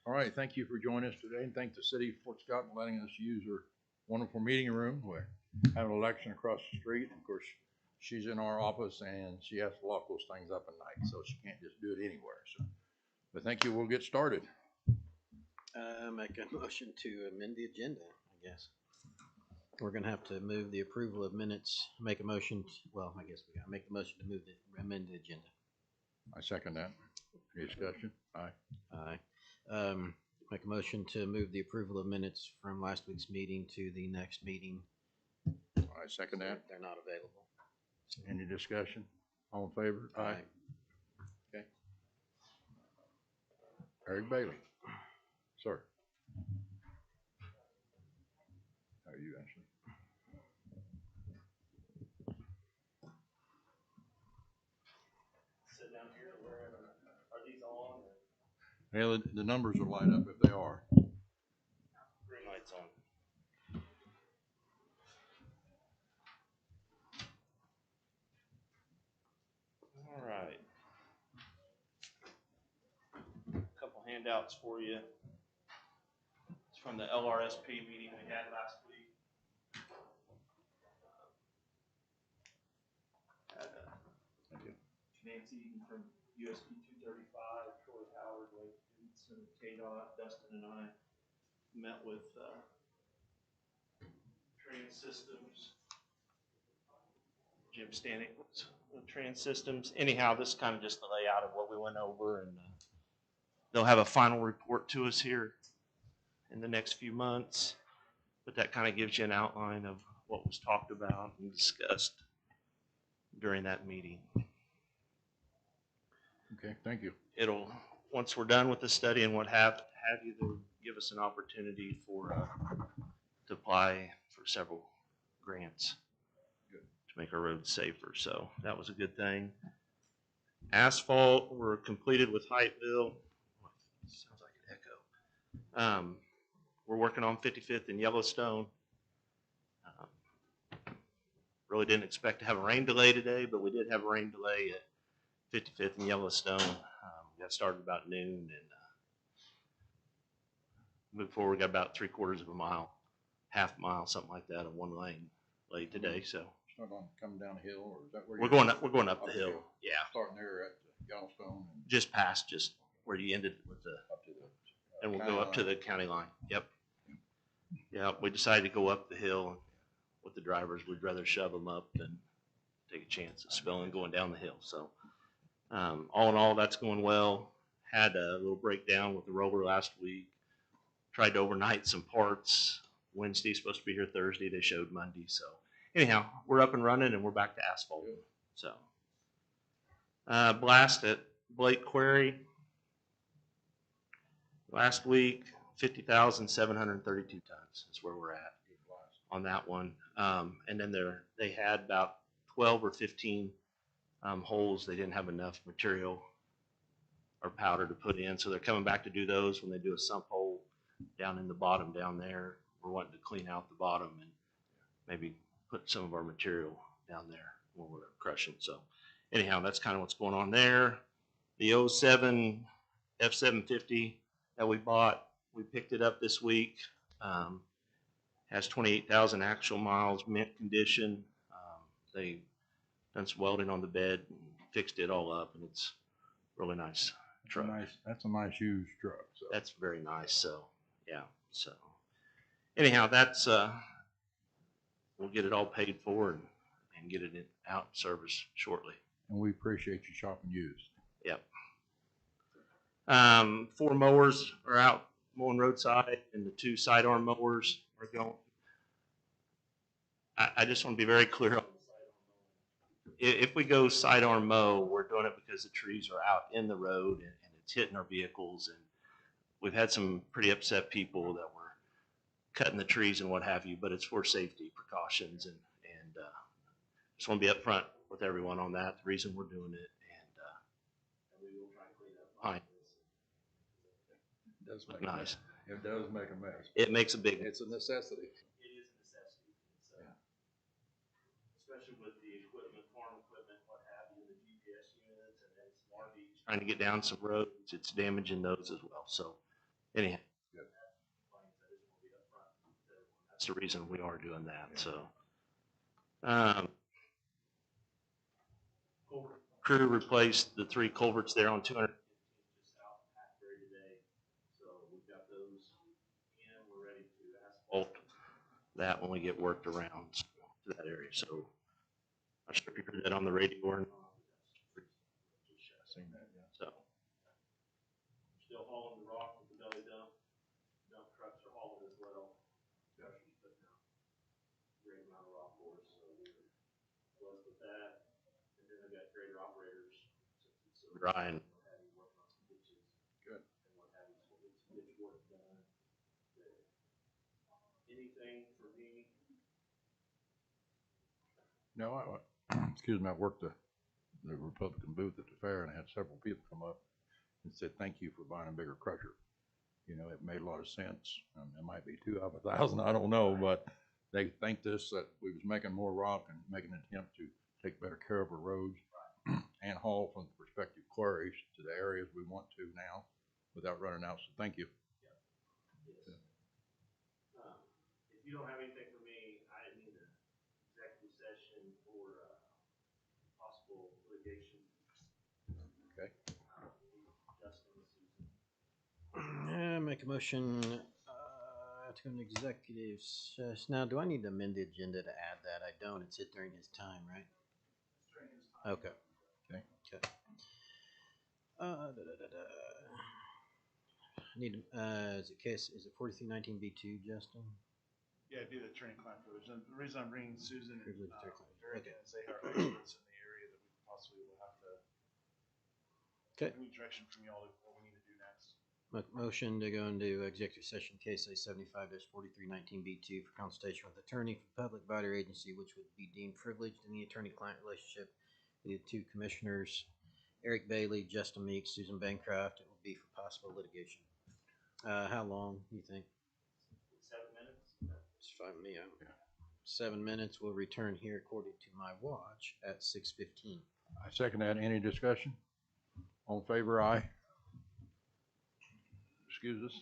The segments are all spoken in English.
All right, thank you for joining us today, and thank the city of Fort Scott for letting us use her wonderful meeting room. We have an election across the street. Of course, she's in our office, and she has to lock those things up at night, so she can't just do it anywhere. So, but thank you. We'll get started. Make a motion to amend the agenda, I guess. We're gonna have to move the approval of minutes, make a motion, well, I guess we gotta make the motion to amend the agenda. I second that. Any discussion? Aye. Aye. Make a motion to move the approval of minutes from last week's meeting to the next meeting. I second that. They're not available. Any discussion? All in favor? Aye. Okay. Eric Bailey. Sir. How are you, Ashley? Sit down here, wherever. Are these on? Well, the numbers will light up if they are. Green light's on. All right. A couple handouts for you. It's from the LRSP meeting we had last week. Thank you. Nancy from USP 235, Troy Howard, Lake Davidson, KDOT, Dustin and I met with Trans Systems. Jim Stanek was with Trans Systems. Anyhow, this is kind of just the layout of what we went over, and they'll have a final report to us here in the next few months, but that kind of gives you an outline of what was talked about and discussed during that meeting. Okay, thank you. It'll, once we're done with the study and what have you, they'll give us an opportunity for to apply for several grants to make our roads safer. So that was a good thing. Asphalt, we're completed with Hyattville. Sounds like an echo. We're working on 55th and Yellowstone. Really didn't expect to have a rain delay today, but we did have a rain delay at 55th and Yellowstone. We got started about noon and moved forward. We got about 3/4 of a mile, half mile, something like that, of one lane late today. So It's not going to come down the hill, or is that where we're going up the hill. Yeah, starting there at Yellowstone and just past where you ended with the, up to the and we'll go up to the county line. Yep. Yeah, we decided to go up the hill with the drivers. We'd rather shove them up than take a chance of spilling going down the hill. So all in all, that's going well. Had a little breakdown with the roller last week. Tried to overnight some parts. Wednesday's supposed to be here Thursday. They showed Monday. So anyhow, we're up and running and we're back to asphalt. So blast at Blake Quarry. Last week, 50,732 tons is where we're at on that one. And then they had about 12 or 15 holes. They didn't have enough material or powder to put in, so they're coming back to do those when they do a sump hole down in the bottom down there. We're wanting to clean out the bottom and maybe put some of our material down there when we're crushing. So anyhow, that's kind of what's going on there. The 07 F750 that we bought, we picked it up this week. Has 28,000 actual miles, mint condition. They done some welding on the bed, and fixed it all up, and it's really nice truck. That's a nice used truck. So. That's very nice. So yeah. So anyhow, that's we'll get it all paid for and get it out in service shortly. And we appreciate you shopping used. Yep. 4 mowers are out mowing roadside, and the 2 sidearm mowers are going. I just want to be very clear on if we go sidearm mow, we're doing it because the trees are out in the road and it's hitting our vehicles. And we've had some pretty upset people that were cutting the trees and what have you, but it's for safety precautions. And just want to be upfront with everyone on that, the reason we're doing it. And we will try to clean up behind this. It does make nice. It does make a mess. It makes a big. It's a necessity. It is a necessity. So, yeah. Especially with the equipment, farm equipment, what have you, the GPS units, and then some RV trying to get down some roads. It's damaging those as well. So anyhow. Good. That's the reason we are doing that. So, um, crew replaced the 3 culverts there on 200 just south of Hackberry today. So we've got those in. We're ready to asphalt that when we get worked around to that area. So I'm sure you heard that on the radio or not. Seen that, yeah. So still hauling the rock with the belly dump. Dump trucks are hauling as well. Josh is putting out a great amount of rock for us. So we're blessed with that. And then I've got grader operators since it's so dry and what have you working on some ditches. Good. And what have you. So we'll get some ditch work done there. Anything for me? No, excuse me, I worked the Republican booth at the fair and I had several people come up and said, thank you for buying a bigger crusher. You know, it made a lot of sense. It might be 2 out of 1,000, I don't know, but they thanked us that we was making more rock and making an attempt to take better care of our roads and haul from the prospective quarries to the areas we want to now without running out. So thank you. Yes. If you don't have anything for me, I need an executive session for possible litigation. Okay. Justin and Susan. Make a motion to an executive session. Now, do I need to amend the agenda to add that? I don't. It's hit during his time, right? Okay. Okay. Okay. Need, is it 4319B2, Justin? Yeah, do the attorney-client privilege. And the reason I'm bringing Susan and Privilege, attorney-client. Eric Okay. is they are experts in the area that we possibly will have to Okay. need direction from y'all of what we need to do next. Motion to go into executive session, case A 75-4319B2 for consultation with attorney for public body or agency which would be deemed privileged in the attorney-client relationship with the 2 commissioners, Eric Bailey, Justin Meeks, Susan Bancroft. It will be for possible litigation. How long do you think? 7 minutes. It's fine with me. 7 minutes. We'll return here according to my watch at 6:15. I second that. Any discussion? All in favor, aye. Excuse us.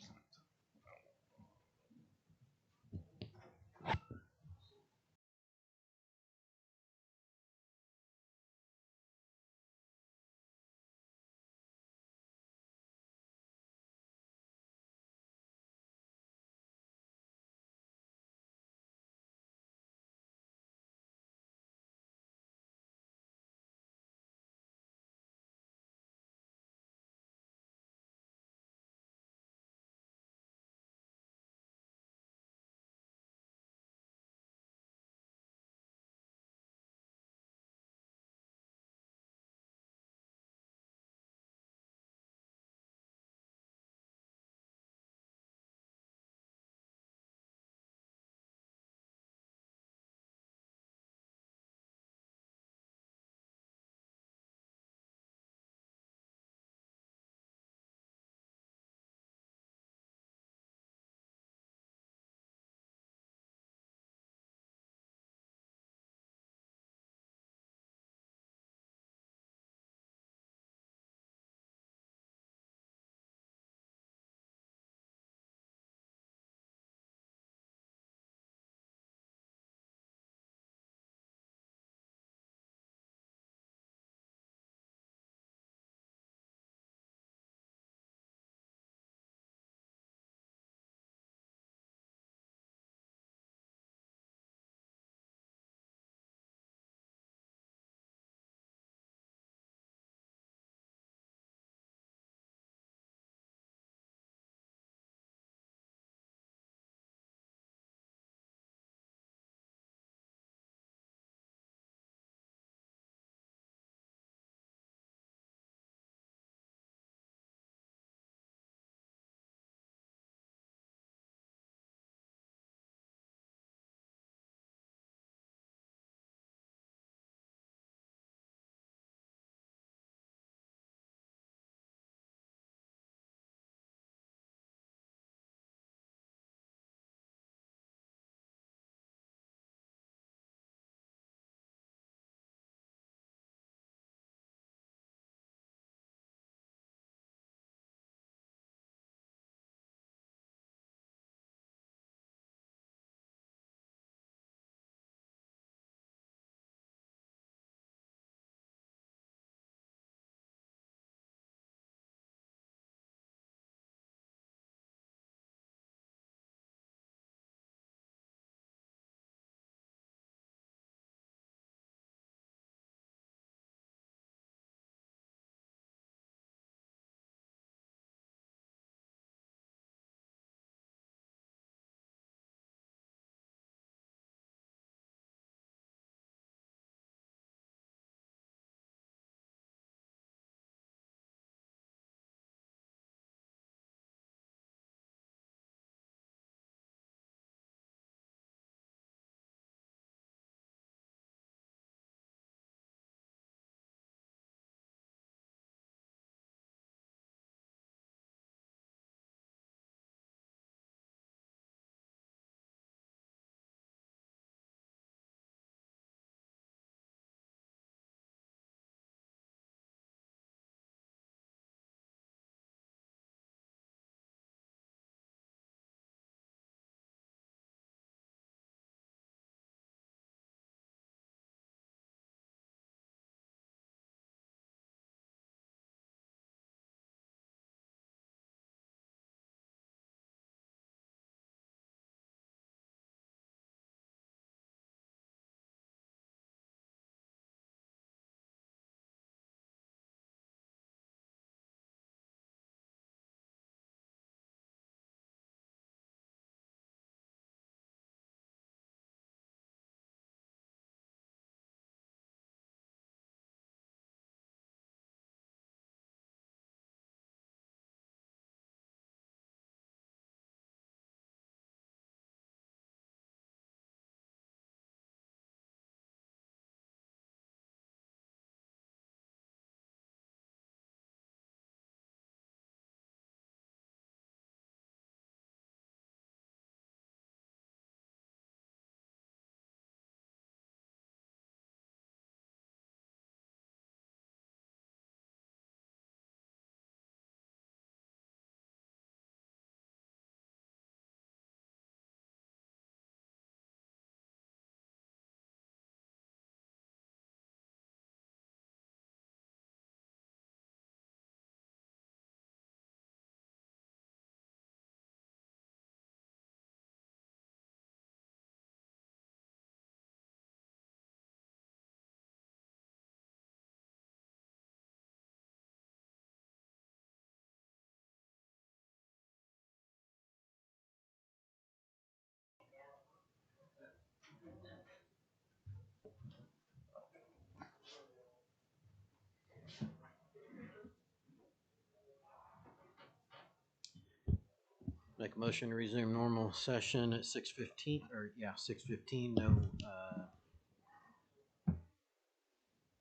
Make a motion to resume normal session at 6:15, or yeah, 6:15, no,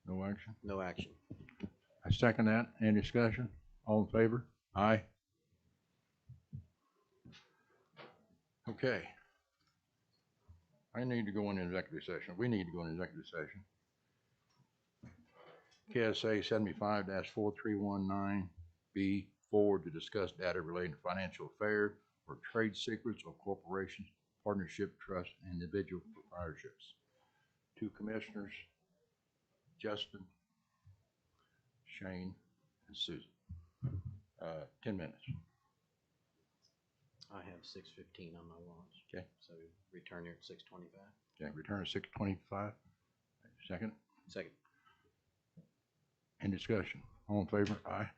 No action? no action. I second that. Any discussion? All in favor? Aye. Okay. I need to go into executive session. We need to go into executive session. KSA 75-4319B4 to discuss data relating to financial affairs or trade secrets of corporations, partnership, trust, and individual proprietorships. Two commissioners, Justin, Shane, and Susan. 10 minutes. I have 6:15 on my watch. Okay. So return here at 6:25. Okay, return at 6:25. Second. Second. Any discussion? All in favor? Aye.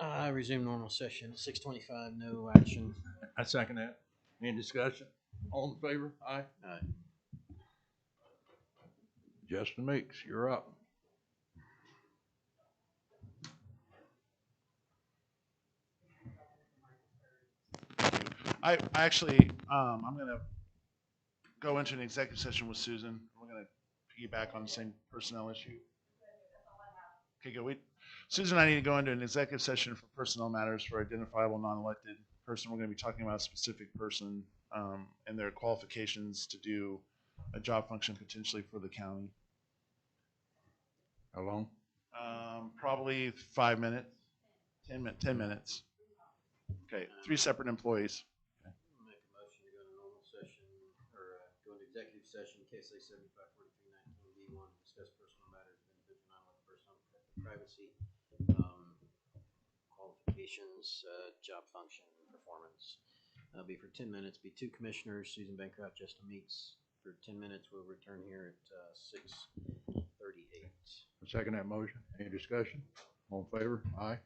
I resume normal session at 6:25. No action. I second that. Any discussion? All in favor? Aye. Aye. Justin Meeks, you're up. I actually, I'm gonna go into an executive session with Susan. We're gonna piggyback on the same personnel issue. Okay, go. Susan and I need to go into an executive session for personnel matters for identifiable non-elected person. We're gonna be talking about a specific person, and their qualifications to do a job function potentially for the county. How long? Probably 5 minutes, 10 minutes. Okay, 3 separate employees. Make a motion to go into normal session, or go into executive session, KSA 754319D1, discuss personal matters of individual non-elected personnel, protect the privacy, qualifications, job function, performance. Be for 10 minutes, be 2 commissioners, Susan Bancroft, Justin Meeks. For 10 minutes, we'll return here at 6:38. I second that motion. Any discussion? All in favor? Aye.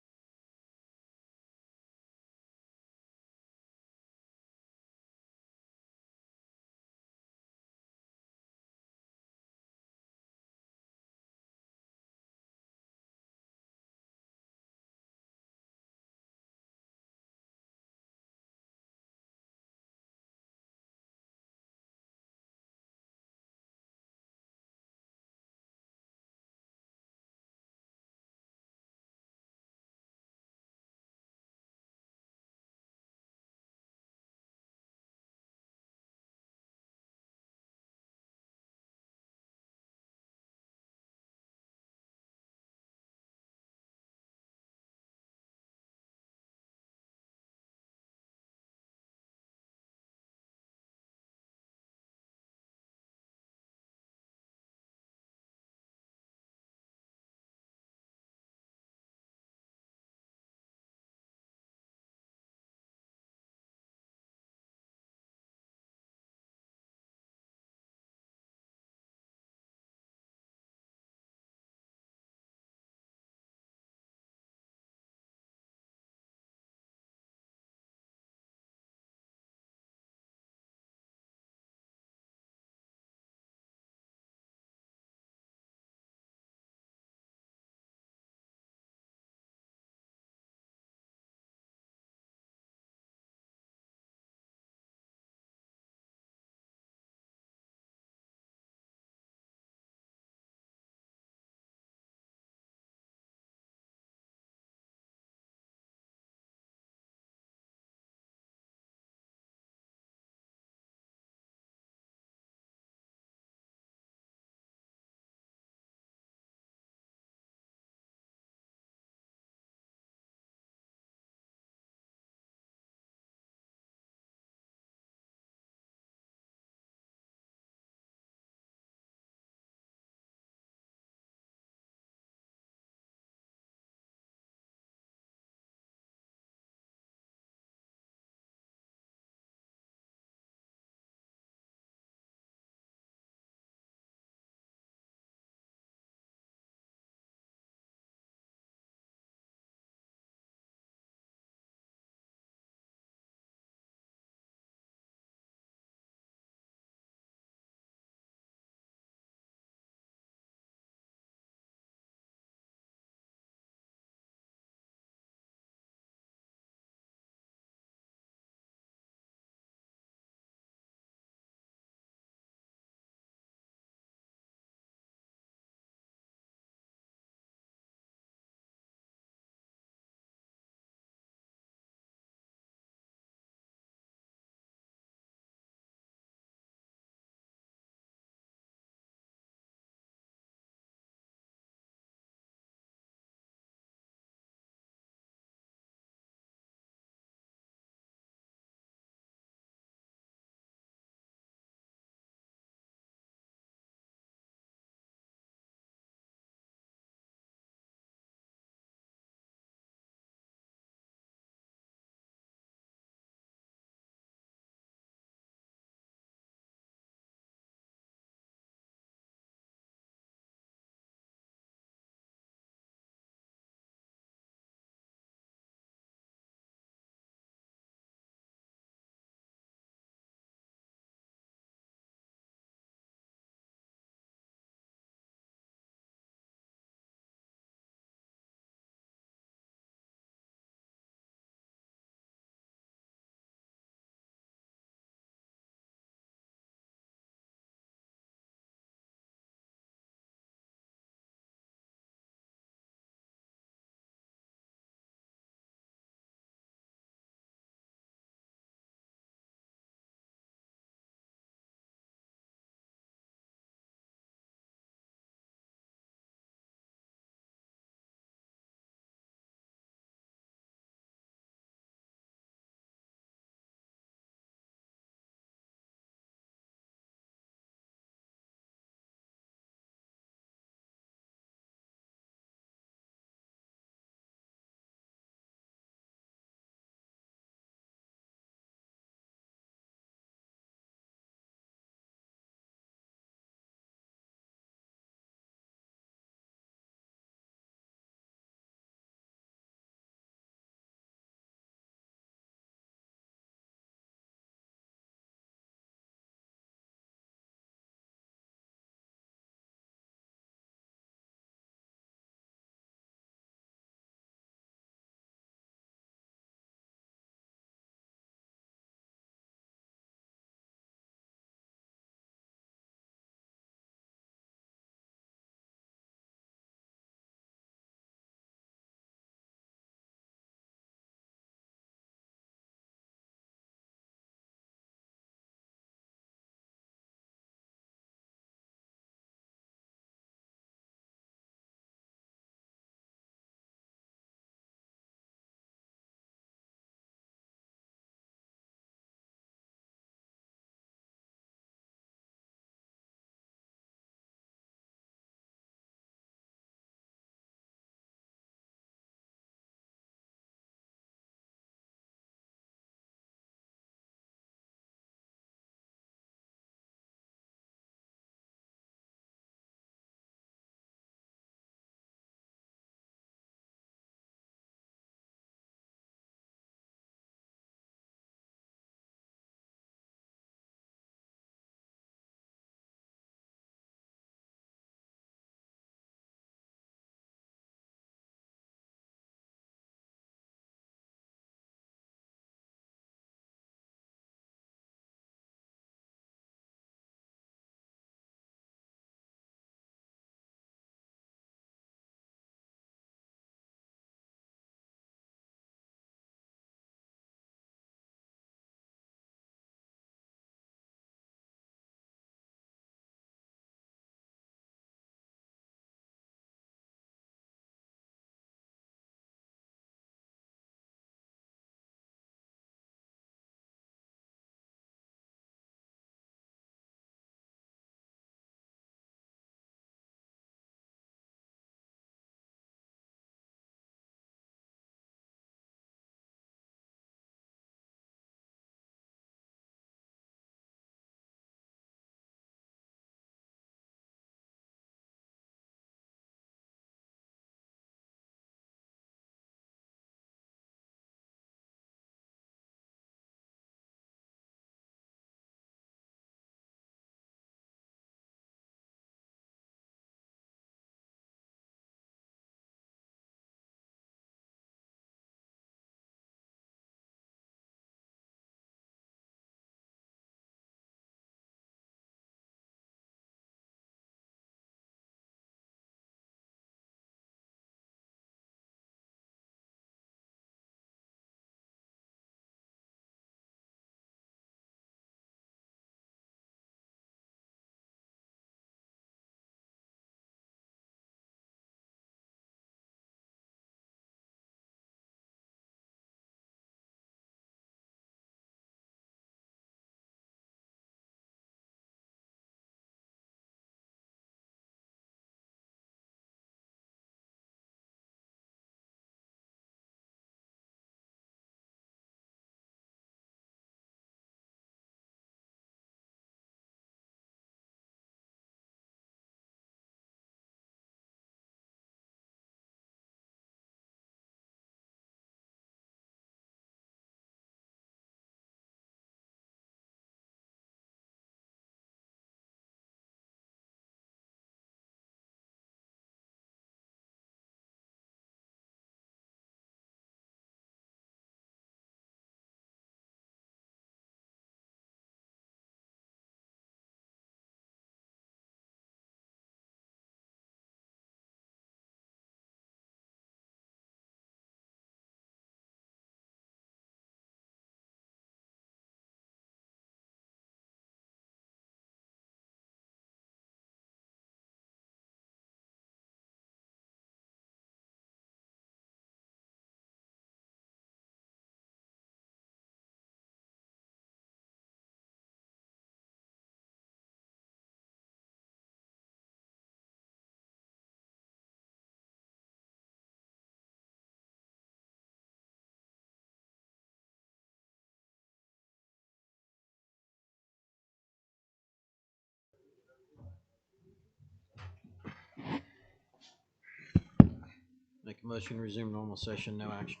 Make a motion to resume normal session, no action.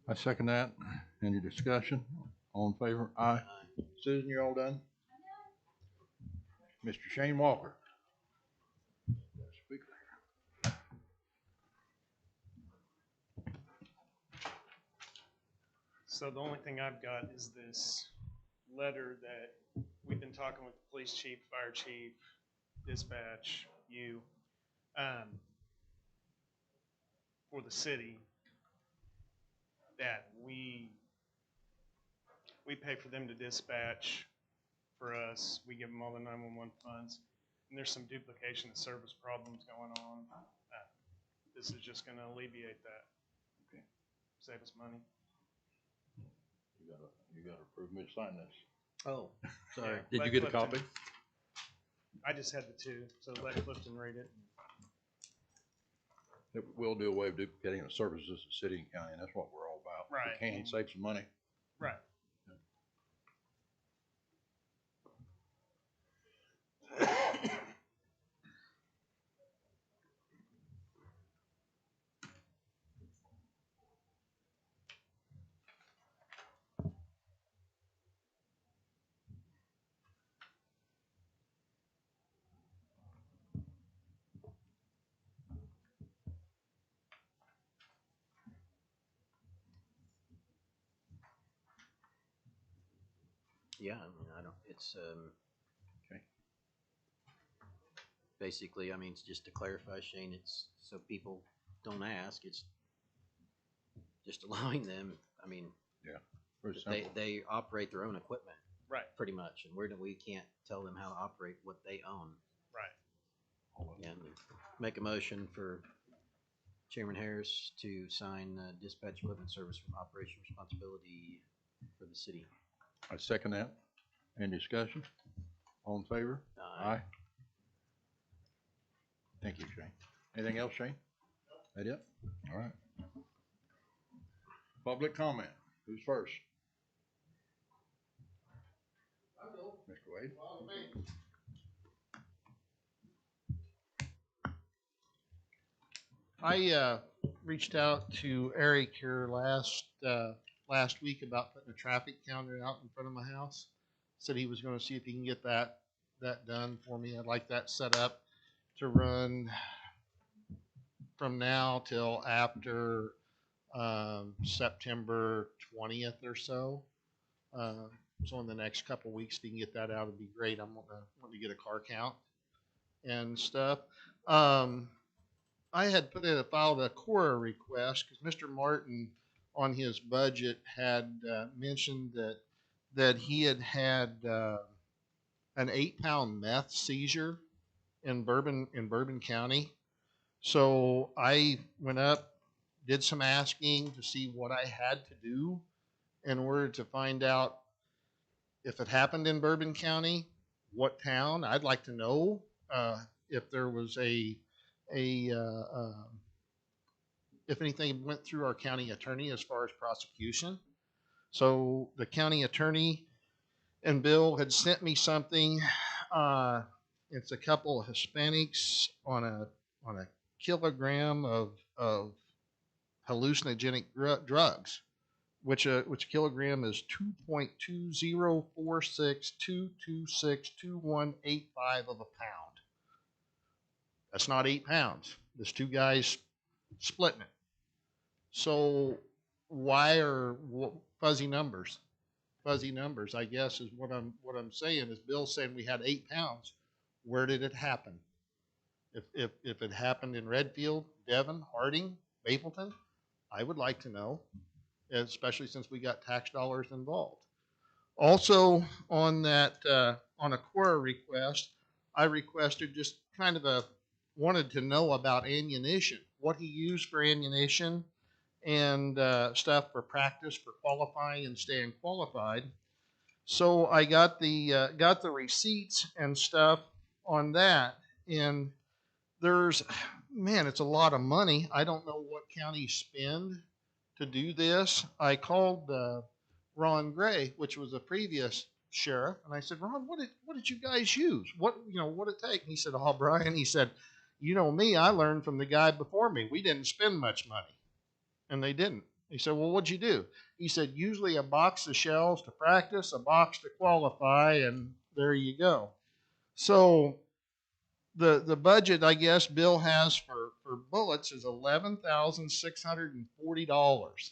I second that. Any discussion? All in favor? Aye. Susan, you all done? Mr. Shane Walker. Speaker. So the only thing I've got is this letter that we've been talking with the police chief, fire chief, dispatch, you, for the city, that we pay for them to dispatch for us. We give them all the 911 funds, and there's some duplication of service problems going on. This is just going to alleviate that. Okay. Save us money. You gotta approve me to sign this. Oh, sorry. Did you Let get a Clifton- copy? I just had the two, so let Clifton read it. It will do away with duplicating the services of city and county, and that's what we're all about. Right. We can save some money. Right. Yeah, I mean, I don't, it's, Okay. basically, I mean, it's just to clarify, Shane, it's so people don't ask, it's just allowing them, I mean, Very they, simple. Uh-huh. they operate their own equipment. Right. Pretty much, and we can't tell them how to operate what they own. Right. And make a motion for Chairman Harris to sign dispatch equipment service from operation responsibility for the city. I second that. Any discussion? All in favor? Aye. Thank you, Shane. Anything else, Shane? That it? All right. Public comment. Who's first? Mr. Wade? I reached out to Eric here last week about putting a traffic counter out in front of my house. Said he was going to see if he can get that done for me. I'd like that set up to run from now till after September 20th or so. So in the next couple of weeks, if you can get that out, it'd be great. I'm wanting to get a car count and stuff. I had filed a Cora request because Mr. Martin on his budget had mentioned that he had an 8-pound meth seizure in Bourbon County. So I went up, did some asking to see what I had to do in order to find out if it happened in Bourbon County, what town. I'd like to know if there was if anything went through our county attorney as far as prosecution. So the county attorney and Bill had sent me something. It's a couple of Hispanics on a kilogram of hallucinogenic drugs, which a kilogram is 2.20462262185 of a pound. That's not 8 pounds. There's two guys splitting it. So why are fuzzy numbers? Fuzzy numbers, I guess, is what I'm saying. Is Bill saying we had 8 pounds? Where did it happen? If it happened in Redfield, Devon, Harding, Mapleton, I would like to know, especially since we got tax dollars involved. Also, on that on a Quora request, I requested just kind of wanted to know about ammunition, what he used for ammunition, and stuff for practice, for qualifying and staying qualified. So I got the receipts and stuff on that, and it's a lot of money. I don't know what counties spend to do this. I called Ron Gray, which was a previous sheriff, and I said, Ron, what did you guys use? What did it take? And he said, oh, Brian, he said, you know me, I learned from the guy before me. We didn't spend much money. And they didn't. He said, well, what'd you do? He said, usually a box of shells to practice, a box to qualify, and there you go. So the budget, I guess, Bill has for bullets is $11,640.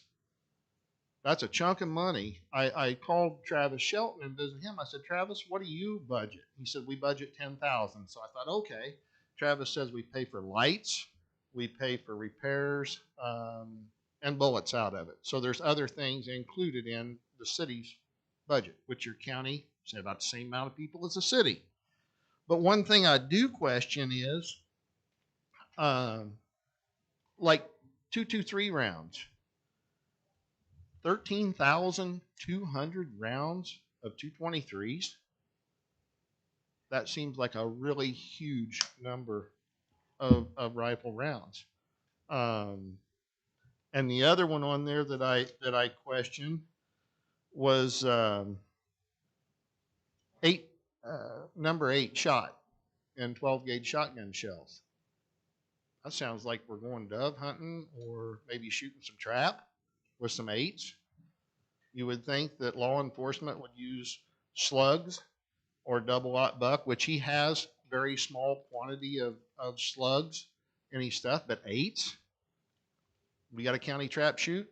That's a chunk of money. I called Travis Shelton and visited him. I said, Travis, what do you budget? He said, we budget 10,000. So I thought, okay. Travis says we pay for lights, we pay for repairs, and bullets out of it. So there's other things included in the city's budget, which your county say about the same amount of people as the city. But one thing I do question is, like 223 rounds, 13,200 rounds of 223s. That seems like a really huge number of rifle rounds. And the other one on there that I questioned was number 8 shot and 12 gauge shotgun shells. That sounds like we're going dove hunting or maybe shooting some trap with some 8s. You would think that law enforcement would use slugs or double-aught buck, which he has very small quantity of slugs and his stuff, but 8s? We got a county trap shoot?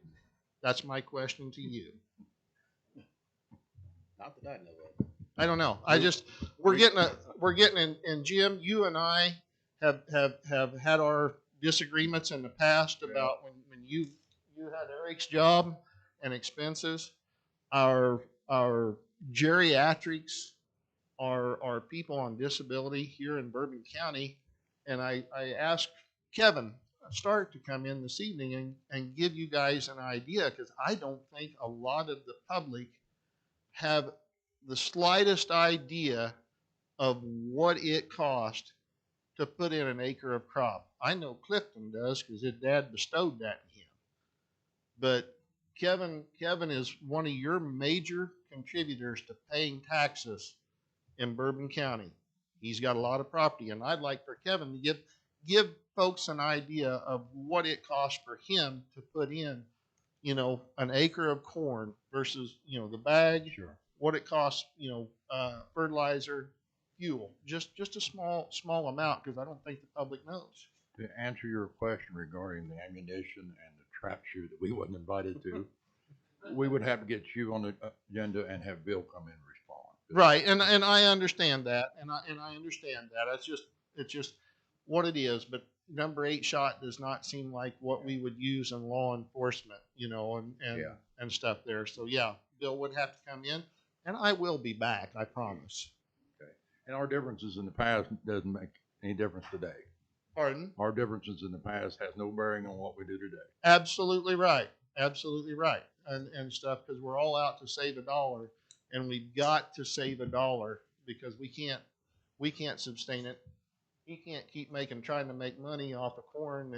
That's my question to you. Not that I know of. I don't know. We're getting and Jim, you and I have had our disagreements in the past about when you had Eric's job and expenses. Our geriatrics are people on disability here in Bourbon County, and I asked Kevin Stark to come in this evening and give you guys an idea, because I don't think a lot of the public have the slightest idea of what it cost to put in an acre of crop. I know Clifton does because his dad bestowed that in him. But Kevin is one of your major contributors to paying taxes in Bourbon County. He's got a lot of property, and I'd like for Kevin to give folks an idea of what it costs for him to put in, an acre of corn versus, the bag. Sure. What it costs, fertilizer, fuel, just a small amount, because I don't think the public knows. To answer your question regarding the ammunition and the trap shoot that we wasn't invited to, we would have to get you on the agenda and have Bill come in and respond. Right, and I understand that, and I understand that. It's just what it is. But number 8 shot does not seem like what we would use in law enforcement, and stuff there. So yeah, Bill would have to come in, and I will be back. I promise. Okay. And our differences in the past doesn't make any difference today. Pardon? Our differences in the past has no bearing on what we do today. Absolutely right. Absolutely right. And stuff, because we're all out to save a dollar, and we've got to save a dollar, because we can't sustain it. You can't keep trying to make money off of corn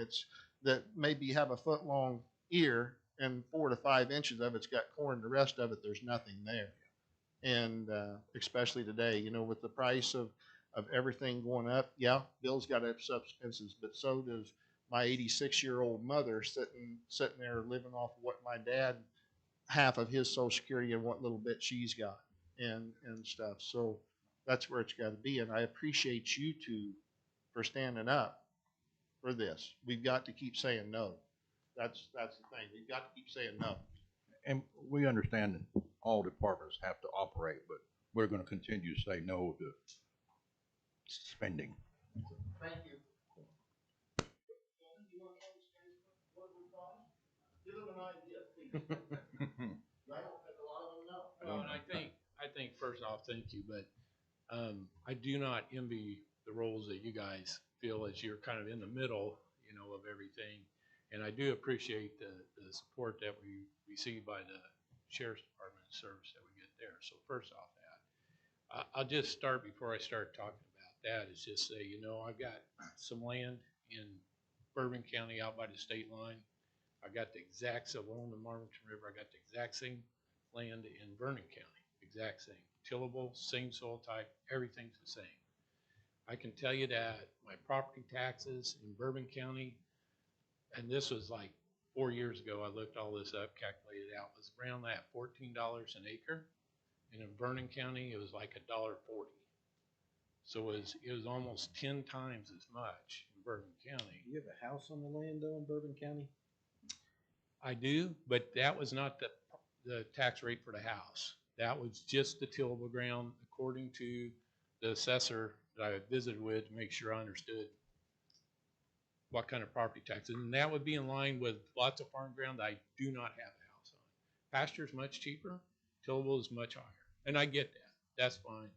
that maybe have a foot long ear and 4 to 5 inches of it's got corn. The rest of it, there's nothing there. And especially today, with the price of everything going up. Yeah, Bill's got expenses, but so does my 86-year-old mother sitting there living off of what my dad, half of his Social Security and what little bit she's got and stuff. So that's where it's got to be. And I appreciate you two for standing up for this. We've got to keep saying no. That's the thing. We've got to keep saying no. And we understand that all departments have to operate, but we're going to continue to say no to spending. Thank you. Give them an idea, please. I don't think a lot of them know. Well, and I think first off, thank you, but I do not envy the roles that you guys feel as you're kind of in the middle, of everything. And I do appreciate the support that we receive by the Sheriff's Department service that we get there. So first off that, I'll just start before I start talking about that is just say, I've got some land in Bourbon County out by the state line. I got the exact same along the Marmaton River. I got the exact same land in Vernon County, exact same tillable, same soil type, everything's the same. I can tell you that my property taxes in Bourbon County, and this was like 4 years ago, I looked all this up, calculated it out, was around that $14 an acre. And in Vernon County, it was like $1.40. So it was almost 10 times as much in Bourbon County. You have a house on the land though in Bourbon County? I do, but that was not the tax rate for the house. That was just the tillable ground, according to the assessor that I visited with to make sure I understood what kind of property taxes. And that would be in line with lots of farm ground that I do not have a house on. Pasture is much cheaper, tillable is much higher. And I get that. That's fine.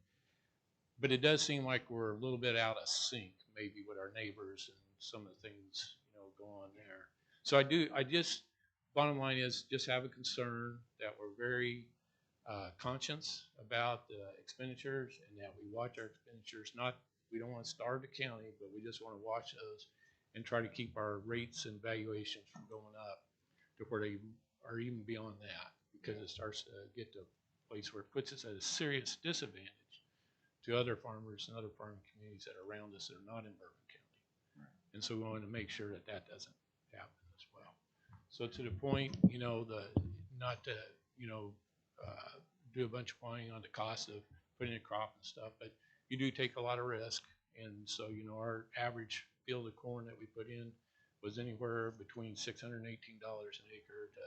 But it does seem like we're a little bit out of sync, maybe with our neighbors and some of the things, go on there. So bottom line is just have a concern that we're very conscious about the expenditures and that we watch our expenditures. We don't want to starve the county, but we just want to watch those and try to keep our rates and valuations from going up to where they are even beyond that, because it starts to get to a place where it puts us at a serious disadvantage to other farmers and other farming communities that are around us that are not in Bourbon County. Right. And so we want to make sure that that doesn't happen as well. So to the point, not to, do a bunch of whining on the cost of putting a crop and stuff, but you do take a lot of risk. And so, our average field of corn that we put in was anywhere between $618 an acre to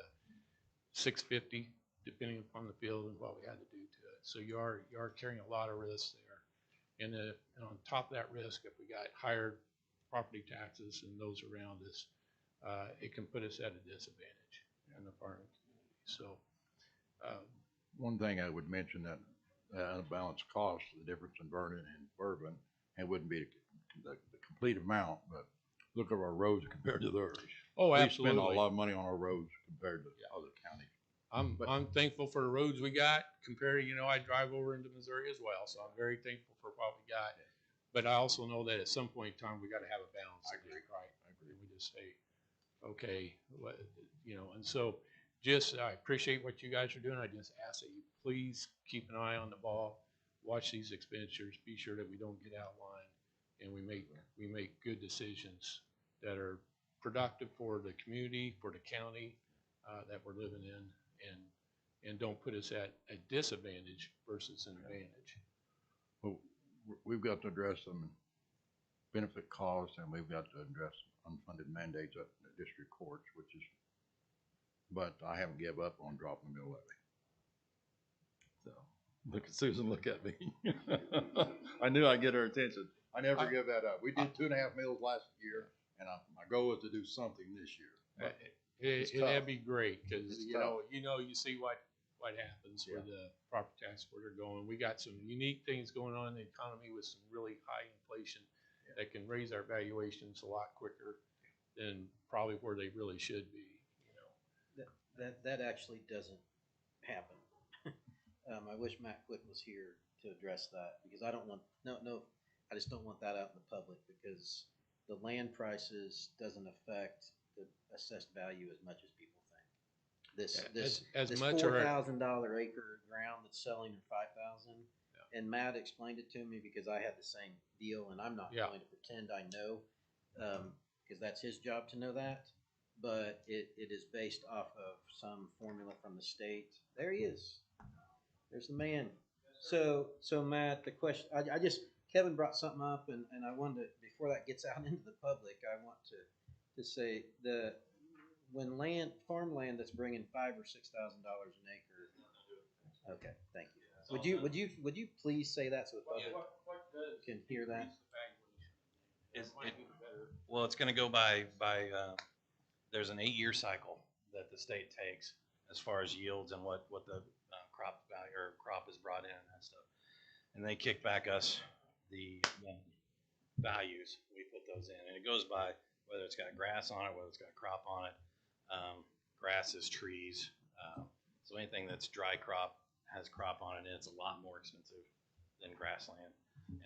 $650, depending upon the field and what we had to do to it. So you are carrying a lot of risk there. And on top of that risk, if we got higher property taxes and those around us, it can put us at a disadvantage in the farming community. So, One thing I would mention that unbalanced cost, the difference in Vernon and Bourbon, and wouldn't be the complete amount, but look at our roads compared to theirs. oh, We absolutely. spend a lot of money on our roads compared to other counties. I'm thankful for the roads we got compared to, I drive over into Missouri as well, so I'm very thankful for what we got. But I also know that at some point in time, we got to have a balance. I agree. Right. I agree. We just say, okay, and so I appreciate what you guys are doing. I just ask that you please keep an eye on the ball, watch these expenditures, be sure that we don't get out of line, and we make good decisions that are productive for the community, for the county that we're living in, and don't put us at a disadvantage versus an advantage. Well, we've got to address some benefit costs, and we've got to address unfunded mandates at the district courts, but I haven't give up on dropping the mill levy. So, look at Susan, look at me. I knew I'd get her attention. I never give that up. We did 2.5 mills last year, and my goal is to do something this year. That'd be great, because tough. you see what happens with the property tax where they're going. We got some unique things going on in the economy with some really high inflation that can raise our valuations a lot quicker than probably where they really should be. That actually doesn't happen. I wish Matt Quick was here to address that, because I don't want I just don't want that out in the public, because the land prices doesn't affect the assessed value as much as people think. This much or $4,000 acre ground that's selling for $5,000, and Matt explained it to me because I had the same deal, and I'm not going to pretend I know, because that's his job to know that. But it is based off of some formula from the state. There he is. There's the man. So Matt, the question, Kevin brought something up, and I wanted to, before that gets out into the public, I want to say when farmland that's bringing $5,000 or $6,000 an acre. Okay, thank you. Would you please say that so the public can hear that? Well, it's going to go by there's an 8-year cycle that the state takes as far as yields and what the crop value or crop is brought in and that stuff. And they kick back us the values. We put those in, and it goes by whether it's got grass on it, whether it's got crop on it. Grass is trees. So anything that's dry crop has crop on it, and it's a lot more expensive than grassland.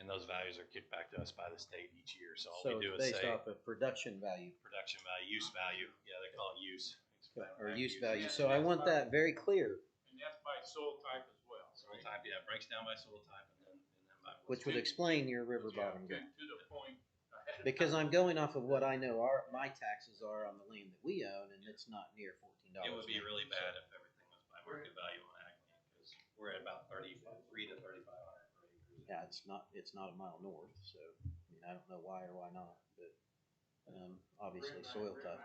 And those values are kicked back to us by the state each year. So all we do is based say off of production value. Use value. Yeah, they call it use. Or use value. So I want that very clear. And that's by soil type as well. Soil type, yeah, it breaks down by soil type and then by which would explain your river bottom To grant. the point. ahead of Because time. I'm going off of what I know my taxes are on the land that we own, and it's not near $14. It would be an acre. really bad if everything was by market value on ag land, because we're at about 33 to 3,500 per acre. Yeah, it's not a mile north, so, I mean, I don't know why or why not, but, obviously soil type.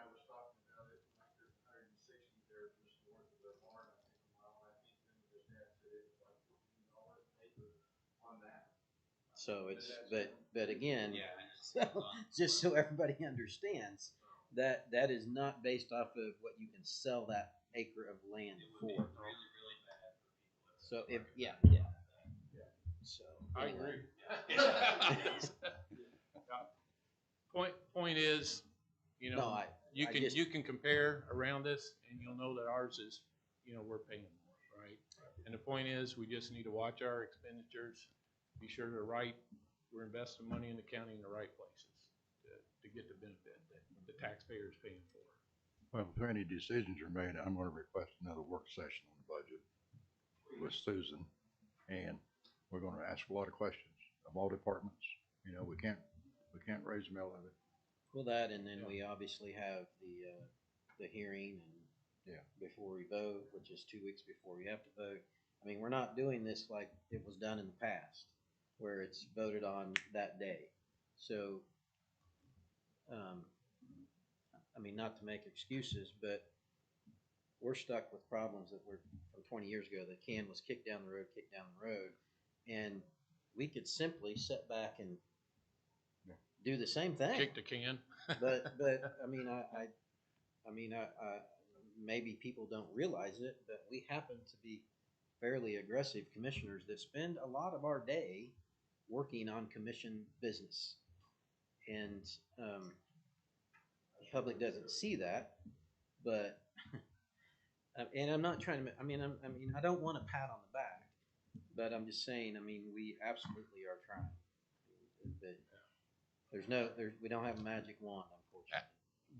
So it's, but again, Yeah. so, just so everybody understands, that is not based off of what you can sell that acre of land It would be for. really, really bad for people. So if, yeah, so. I anyway. agree. Point is, you No, know, you I can, just- you can compare around this and you'll know that ours is, you know, we're paying more, right? And the point is, we just need to watch our expenditures, be sure they're right. We're investing money in the county in the right places to get the benefit that the taxpayer is paying for. Well, if any decisions are made, I'm gonna request another work session on the budget with Susan. And we're gonna ask a lot of questions of all departments. You know, we can't raise the mill of it. Well, that, and then we obviously have the hearing and. Yeah. Before we vote, which is 2 weeks before we have to vote. I mean, we're not doing this like it was done in the past, where it's voted on that day. So, I mean, not to make excuses, but we're stuck with problems that were from 20 years ago. The can was kicked down the road, and we could simply sit back and do the same thing. Kick the can. But I mean, I maybe people don't realize it, but we happen to be fairly aggressive commissioners that spend a lot of our day working on commission business, and the public doesn't see that. But and I'm not trying to. I mean, I don't want a pat on the back, but I'm just saying. I mean, we absolutely are trying. But we don't have a magic wand, unfortunately.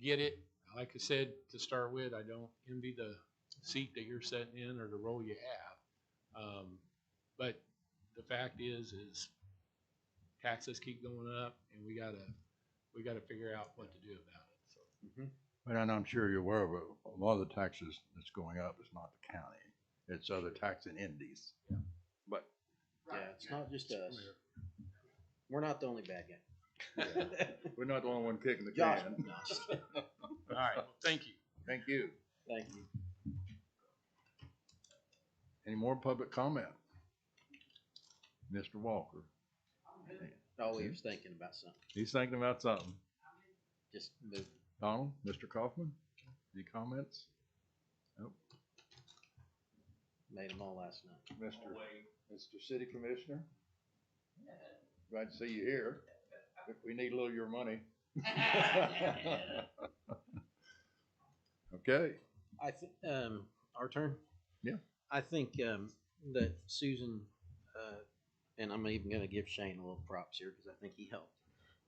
Get it. Like I said, to start with, I don't envy the seat that you're sitting in or the role you have. But the fact is taxes keep going up and we gotta figure out what to do about it, so. But I'm sure you're aware of it. A lot of the taxes that's going up is not the county. It's other taxing entities. Yeah. But Yeah, it's not just us. We're not the only bad guy. we're not the only one kicking the Josh, can. All right, well, thank you. Thank you. thank you. Any more public comment? Mr. Walker, Oh, we was thinking about something. he's thinking about something. Just move. Donald, Mr. Kaufman, any comments? Nope. Made them all last night. Mr. City Commissioner? Glad to see you here. We need a little of your money. Okay. I think our turn. Yeah. I think that Susan and I'm even going to give Shane a little props here because I think he helped.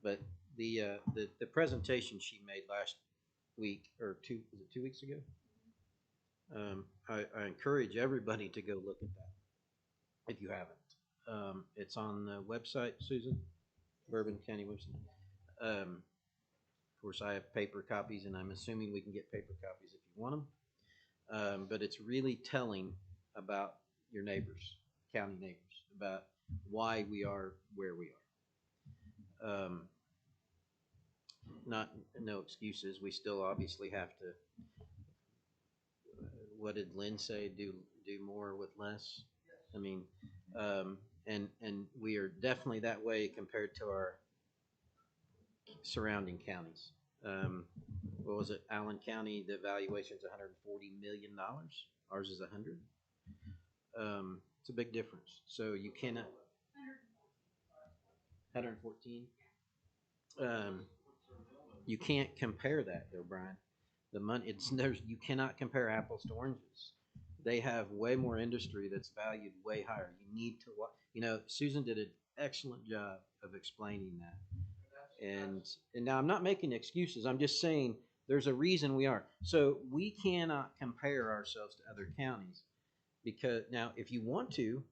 But the presentation she made last week or was it 2 weeks ago? I encourage everybody to go look at that if you haven't. It's on the website, Susan, Bourbon County website. Of course, I have paper copies, and I'm assuming we can get paper copies if you want them. But it's really telling about your neighbors, county neighbors, about why we are where we are. No excuses. We still obviously have to. What did Lynn say? Do more with less. I mean, and we are definitely that way compared to our surrounding counties. What was it? Allen County, the valuation is $140 million. Ours is 100. It's a big difference. So you cannot. 114. You can't compare that though, Brian. The money, you cannot compare apples to oranges. They have way more industry that's valued way higher. You need to Susan did an excellent job of explaining that. And now I'm not making excuses. I'm just saying there's a reason we are. So we cannot compare ourselves to other counties because now if you want to,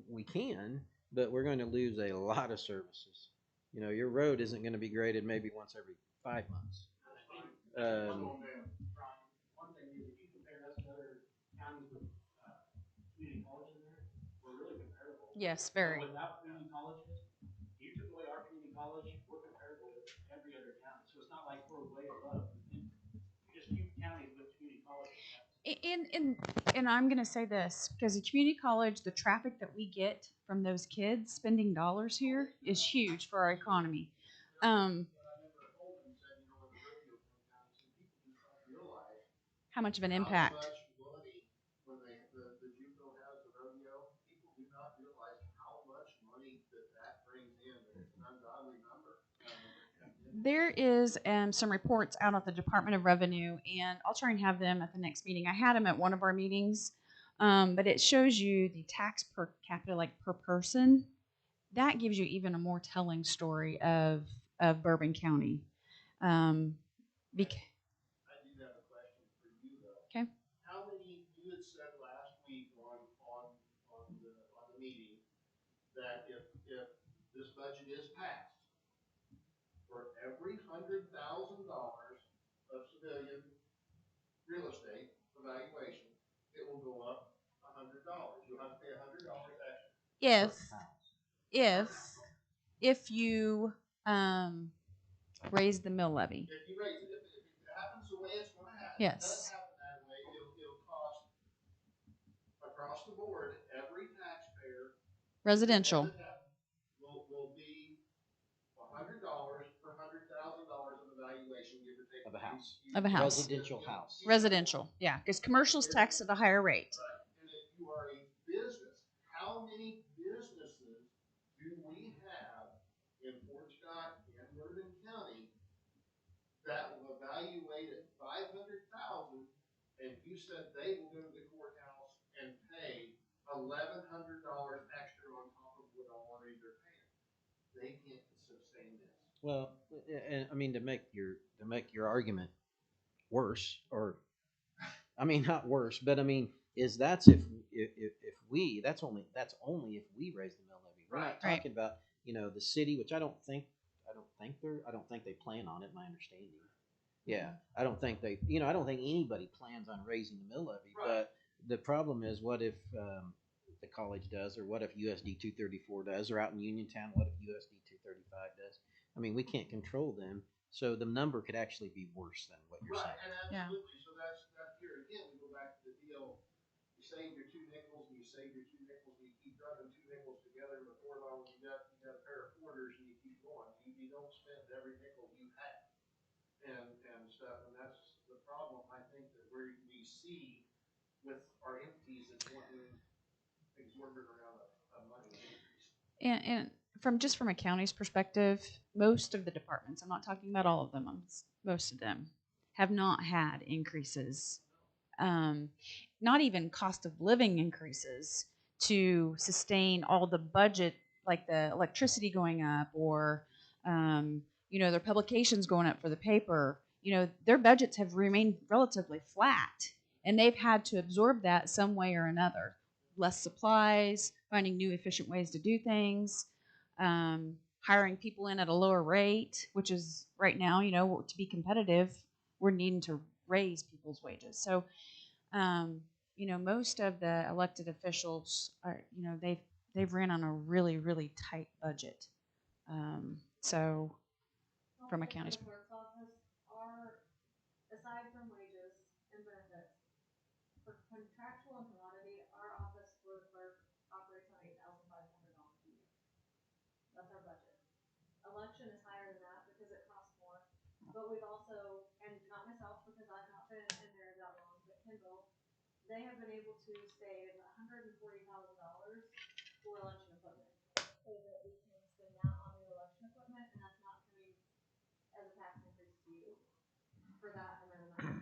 we can, but we're going to lose a lot of services. You know, your road isn't going to be graded maybe once every 5 months. One thing is, if you compare us to other counties with community college in there, we're really comparable. Yes, But very. without community colleges, you took away our community college, we're comparable with every other county. So it's not like we're way above. And just few counties with community colleges. And I'm going to say this because the community college, the traffic that we get from those kids spending dollars here is huge for our economy. How much of an impact? How much money, when the juvenile has the rodeo, people do not realize how much money that brings in. It's an ungodly number. There is some reports out at the Department of Revenue, and I'll try and have them at the next meeting. I had them at one of our meetings, but it shows you the tax per capita, like per person. That gives you even a more telling story of Bourbon County. Bec- I do have a question for you though. Okay. How many, you had said last week on the meeting that if this budget is passed, for every $100,000 of civilian real estate evaluation, it will go up $100. You'll have to pay $100 extra. if you raise the mill levy. If you raise it, if it happens the way it's going to happen, Yes. If it does happen that way, it'll cost across the board, every taxpayer Residential. will be $100 per $100,000 of evaluation, give or take. Of a house. Of a house. Residential house. Residential, yeah, because commercial's taxed at a higher rate. Right. And if you are a business, how many businesses do we have in Fort Scott and Bourbon County that will evaluate at 500,000, and you said they will go to the courthouse and pay $1,100 extra on top of what already they're paying? They can't sustain this. Well, and I mean, to make your argument worse, or I mean, not worse, but I mean, is that's if we, that's only if we raise the mill levy. We're not Right. talking about, you know, the city, which I don't think they plan on it. My understanding. Yeah, I don't think anybody plans on raising the mill levy. Right. But the problem is, what if the college does, or what if USD 234 does, or out in Uniontown, what if USD 235 does? I mean, we can't control them, so the number could actually be worse than what you're Right, saying. and absolutely. So that's here again. We go back to the deal. You save your 2 nickels, and you save your 2 nickels, and you keep rubbing 2 nickels together. And before long, you got a pair of quarters, and you keep going. You don't spend every nickel you have, and stuff. And that's the problem. I think that we see with our entities that's wanting exorbitant amount of money increase. And from a county's perspective, most of the departments, I'm not talking about all of them, most of them have not had increases, not even cost of living increases to sustain all the budget, like the electricity going up, or their publications going up for the paper. Their budgets have remained relatively flat, and they've had to absorb that some way or another. Less supplies, finding new efficient ways to do things, hiring people in at a lower rate, which is right now, to be competitive, we're needing to raise people's wages. So, most of the elected officials are, they've ran on a really, really tight budget. So, from a county's clerk's office are, aside from wages and benefits, for contractual and commodity, our office for the clerk operates on $8,500 a year. That's our budget. Election is higher than that because it costs more. But we've also, and not myself because I've not been in there that long, but Kendall, they have been able to save $140,000 for election equipment, so that we can spend that on new election equipment, and that's not coming as a tax increase to you for that amount of money.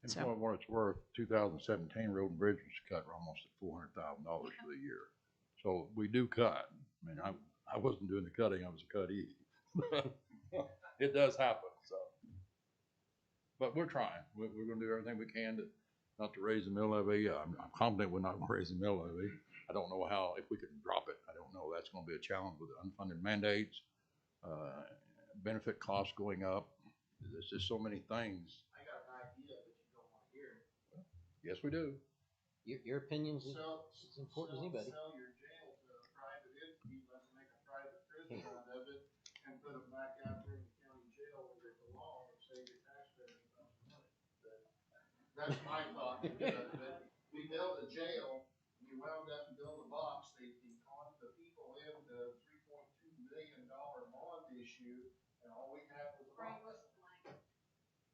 And So- for what it's worth, 2017 road and bridge was cut almost at $400,000 for the year. So we do cut. I mean, I wasn't doing the cutting, I was a cuttee. It does happen, so. But we're trying. We're gonna do everything we can not to raise the mill levy. I'm confident we're not gonna raise the mill levy. I don't know how, if we could drop it, I don't know. That's gonna be a challenge with the unfunded mandates, benefit costs going up. There's just so many things. I got an idea, but you don't want to hear it. Yes, we do. Your opinion's Sell, as important as anybody. sell your jail to a private entity, let them make a private prison out of it, and put them back out there in the county jail where they belong, and save your taxpayers a bunch of money. That's my thought. We built a jail, we wound up and built a box, they conned the people in the $3.2 million bond issue, and all we had was a box.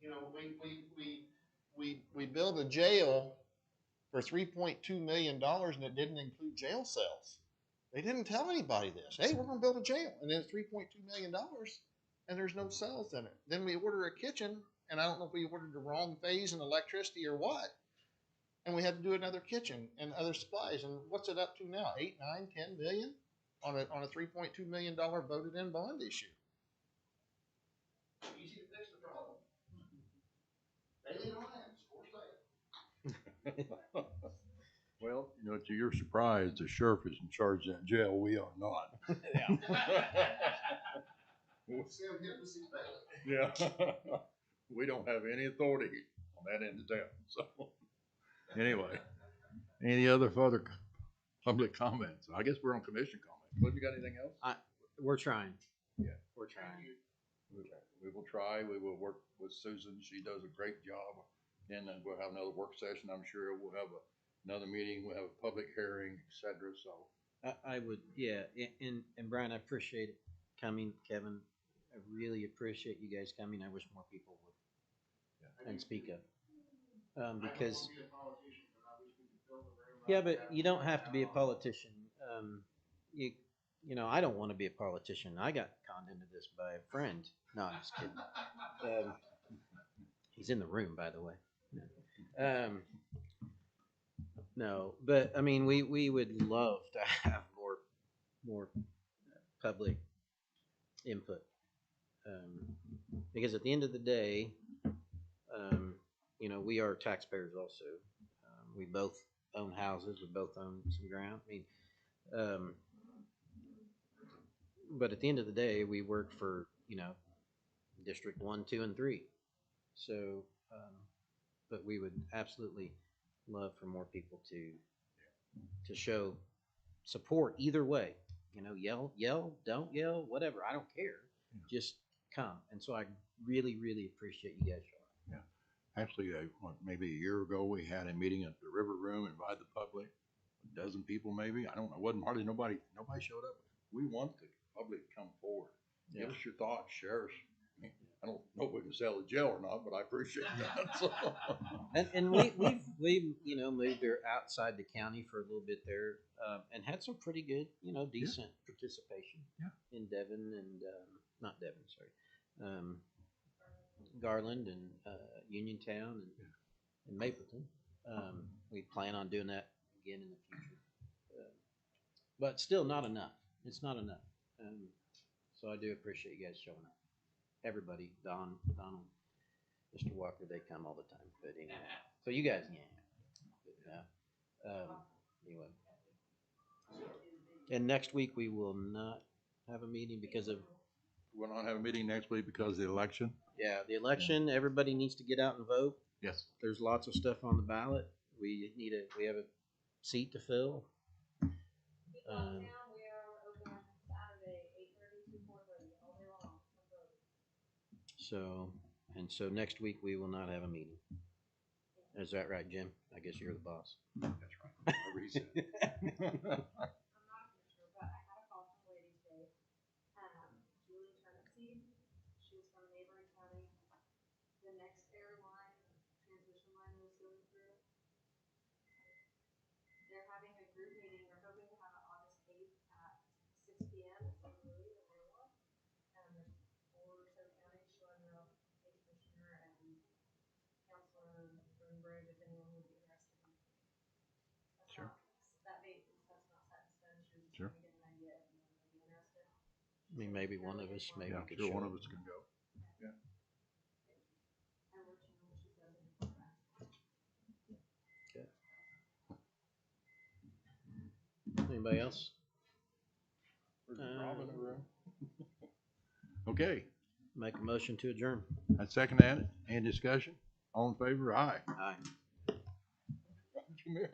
You know, we built a jail for $3.2 million, and it didn't include jail cells. They didn't tell anybody this. Hey, we're going to build a jail, and then it's $3.2 million, and there's no cells in it. Then we order a kitchen, and I don't know if we ordered the wrong phase in electricity or what, and we had to do another kitchen and other supplies. And what's it up to now? 8, 9, 10 million on a $3.2 million voted in bond issue. Easy to fix the problem. Daily Lions, for sale. Well, you know, to your surprise, the sheriff is in charge of that jail. We are not. Send him to see Bailey. Yeah. We don't have any authority on that end of town. So, anyway, any other further public comments? I guess we're on commission comments. Cliff, you got anything else? We're trying. Yeah. We're trying. We will try. We will work with Susan. She does a great job. And then we'll have another work session. I'm sure we'll have another meeting. We'll have a public hearing, et cetera. So I would, yeah, and Brian, I appreciate it coming, Kevin. I really appreciate you guys coming. I wish more people would and speak up. Because yeah, but you don't have to be a politician. You know, I don't want to be a politician. I got conned into this by a friend. No, I'm just kidding. He's in the room, by the way. No, but I mean, we would love to have more public input, because at the end of the day, you know, we are taxpayers also. We both own houses. We both own some ground. I mean, but at the end of the day, we work for, you know, District 1, 2, and 3. So, but we would absolutely love for more people to show support either way. You know, yell, don't yell, whatever. I don't care. Just come. And so I really, really appreciate you guys showing up. yeah, actually, maybe a year ago, we had a meeting at the River Room, invited the public, a dozen people maybe. I don't know. Wasn't hardly nobody showed up. We want the public to come forward. Give us your thoughts, share us. I mean, I don't know if we can sell a jail or not, but I appreciate that. So. And we've you know, moved her outside the county for a little bit there, and had some pretty good, you know, decent participation in Devon and not Devon, sorry, Garland and Uniontown and Mapleton. We plan on doing that again in the future, but still not enough. It's not enough. So I do appreciate you guys showing up. Everybody, Donald, Mr. Walker, they come all the time. But anyway, so you guys, anyway. And next week we will not have a meeting because of. We'll not have a meeting next week because of the election. Yeah, the election. Everybody needs to get out and vote. Yes. There's lots of stuff on the ballot. We have a seat to fill. So next week we will not have a meeting. Is that right, Jim? I guess you're the boss. That's right. Whatever he said. I'm not sure, but I had a call from a lady today, Julie Turnipseed. She was from a neighboring county. The next airline transmission line was going through. They're having a group meeting. They're hoping to have it August 8th at 6 p.m. at St. Louis in Iowa. There's 4 or so counties showing up, a commissioner and Counselor Greenberg, if anyone would be interested in. Sure. That date and stuff's not set in stone. She was just Sure. trying to get an idea if anyone would be interested. I mean, maybe one of us, maybe Yeah, could sure, show one up. of us can go. Yeah. I will let you know what she says in the Okay. Anybody else? There's a Rob in the room. Okay, Make a motion to adjourn. I second that. Any discussion? All in favor? Aye. Aye. Roger Mayor.